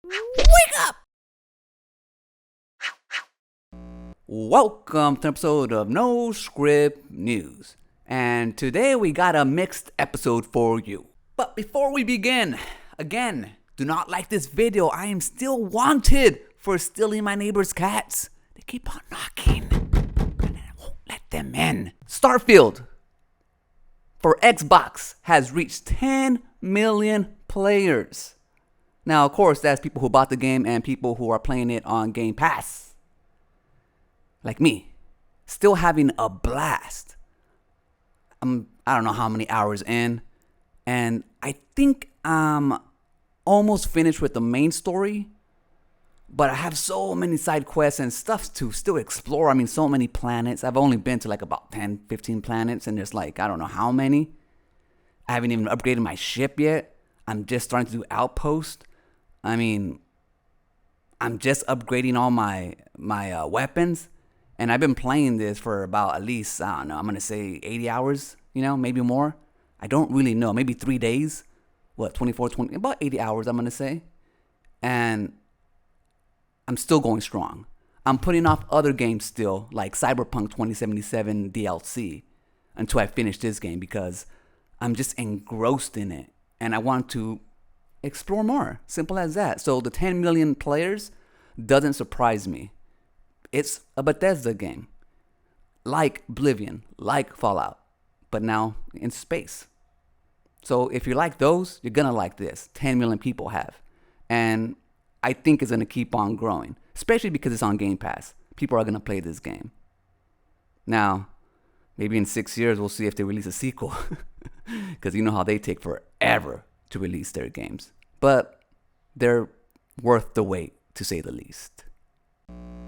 Wake up! Welcome to an episode of No Script News. And today we got a mixed episode for you. But before we begin, again, do not like this video. I am still wanted for stealing my neighbor's cats. They keep on knocking, and I won't let them in. Starfiled for Xbox has reached 10 million players. Now, of course, that's people who bought the game and people who are playing it on Game Pass. Like me. Still having a blast. I don't know how many hours in. And I think I'm almost finished with the main story. But I have so many side quests and stuff to still explore. I mean, so many planets. I've only been to like about 10, 15 planets. And there's like, I don't know how many. I haven't even upgraded my ship yet. I'm just starting to do outpost. I mean, I'm just upgrading all my weapons, and I've been playing this for about at least, I don't know, I'm going to say 80 hours, maybe more. I don't really know, maybe 3 days, 24, 20, about 80 hours, I'm going to say. And I'm still going strong. I'm putting off other games still, like Cyberpunk 2077 DLC, until I finish this game because I'm just engrossed in it, and I want to explore more. Simple as that. So the 10 million players doesn't surprise me. It's a Bethesda game. Like Oblivion, like Fallout, but now in space. So if you like those, you're going to like this. 10 million people have. And I think it's going to keep on growing, especially because it's on Game Pass. People are going to play this game. Now, maybe in 6 years, we'll see if they release a sequel. Because you know how they take forever to release their games. But they're worth the wait, to say the least.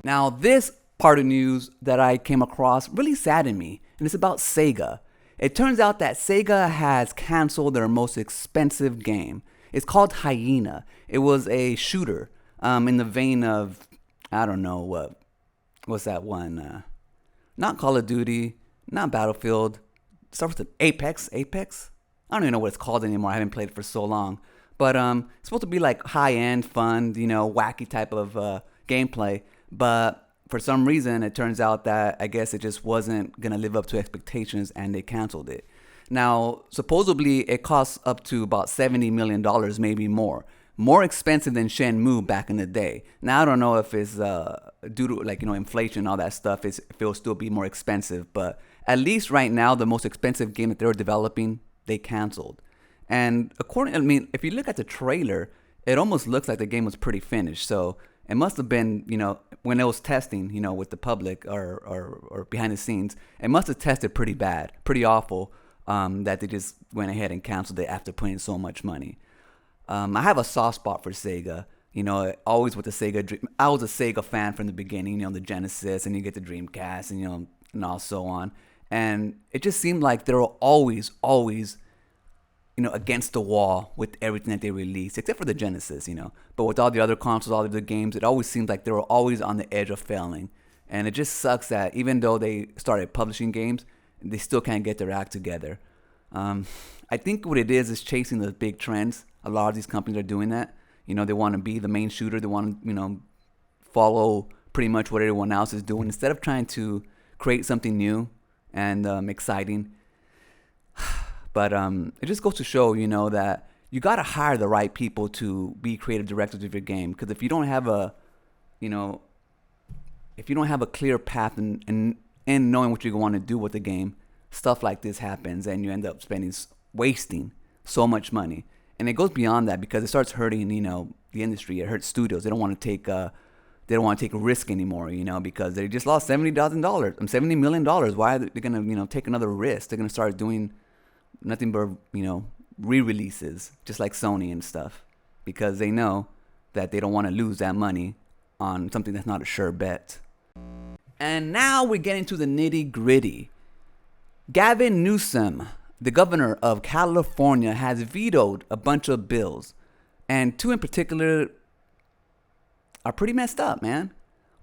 Now, this part of news that I came across really saddened me, and it's about Sega. It turns out that Sega has canceled their most expensive game. It's called Hyena. It was a shooter in the vein of, I don't know, what's that one? Not Call of Duty, not Battlefield. It starts with Apex. I don't even know what it's called anymore. I haven't played it for so long. But it's supposed to be like high-end, fun, wacky type of gameplay. But for some reason, it turns out that I guess it just wasn't going to live up to expectations and they canceled it. Now, supposedly, it costs up to about $70 million, maybe more. More expensive than Shenmue back in the day. Now, I don't know if it's due to inflation and all that stuff. If it'll still be more expensive. But at least right now, the most expensive game that they were developing, they canceled. And if you look at the trailer, it almost looks like the game was pretty finished. So it must have been, when it was testing, with the public or behind the scenes, it must have tested pretty bad, pretty awful, that they just went ahead and canceled it after putting so much money. I have a soft spot for Sega. Always with the Sega. I was a Sega fan from the beginning. The Genesis, and you get the Dreamcast, and all so on. And it just seemed like they were always, against the wall with everything that they released, except for the Genesis, But with all the other consoles, all the other games, it always seemed like they were always on the edge of failing. And it just sucks that even though they started publishing games, they still can't get their act together. I think what it is chasing the big trends. A lot of these companies are doing that. They want to be the main shooter. They want to, follow pretty much what everyone else is doing instead of trying to create something new and exciting. But it just goes to show, that you got to hire the right people to be creative directors of your game. Because if you don't have a clear path in knowing what you want to do with the game, stuff like this happens, and you end up wasting so much money. And it goes beyond that because it starts hurting, the industry. It hurts studios. They don't want to take a risk anymore, because they just lost $70 million. Why are they gonna, take another risk? They're gonna start doing nothing but, re-releases, just like Sony and stuff, because they know that they don't want to lose that money on something that's not a sure bet. And now we're getting to the nitty gritty. Gavin Newsom, the governor of California, has vetoed a bunch of bills, and two in particular are pretty messed up, man.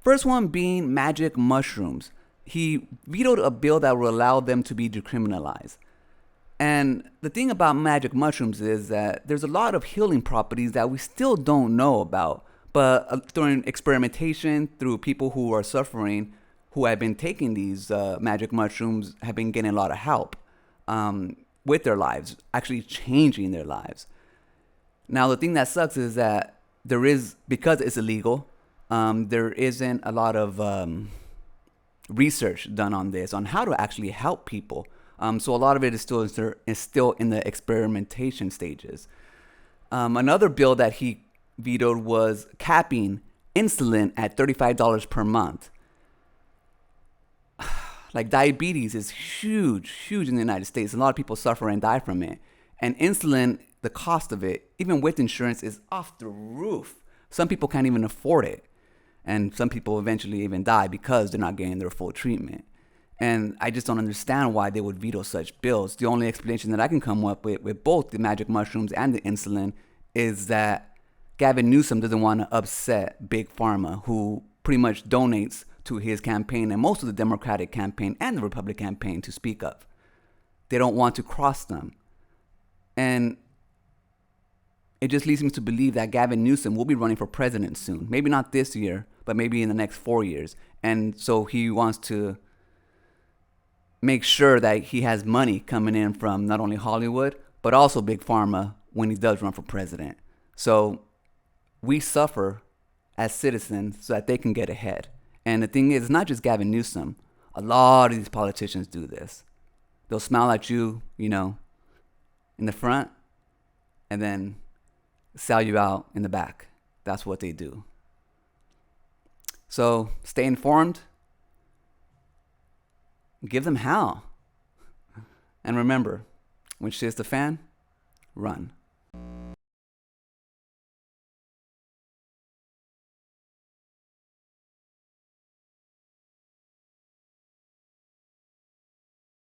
First one being magic mushrooms. He vetoed a bill that would allow them to be decriminalized. And the thing about magic mushrooms is that there's a lot of healing properties that we still don't know about. But during experimentation, through people who are suffering, who have been taking these magic mushrooms, have been getting a lot of help with their lives, actually changing their lives. Now, the thing that sucks is that because it's illegal, there isn't a lot of research done on this, on how to actually help people. So a lot of it is still in the experimentation stages. Another bill that he vetoed was capping insulin at $35 per month. Like, diabetes is huge in the United States. A lot of people suffer and die from it. And insulin, the cost of it, even with insurance, is off the roof. Some people can't even afford it. And some people eventually even die because they're not getting their full treatment. And I just don't understand why they would veto such bills. The only explanation that I can come up with both the magic mushrooms and the insulin is that Gavin Newsom doesn't want to upset Big Pharma, who pretty much donates to his campaign and most of the Democratic campaign and the Republican campaign to speak of. They don't want to cross them. And it just leads me to believe that Gavin Newsom will be running for president soon. Maybe not this year, but maybe in the next 4 years. And so he wants to make sure that he has money coming in from not only Hollywood, but also Big Pharma when he does run for president. So we suffer as citizens so that they can get ahead. And the thing is, it's not just Gavin Newsom. A lot of these politicians do this. They'll smile at you, in the front, and then sell you out in the back. That's what they do. So stay informed. Give them hell. And remember, when shit's the fan, run.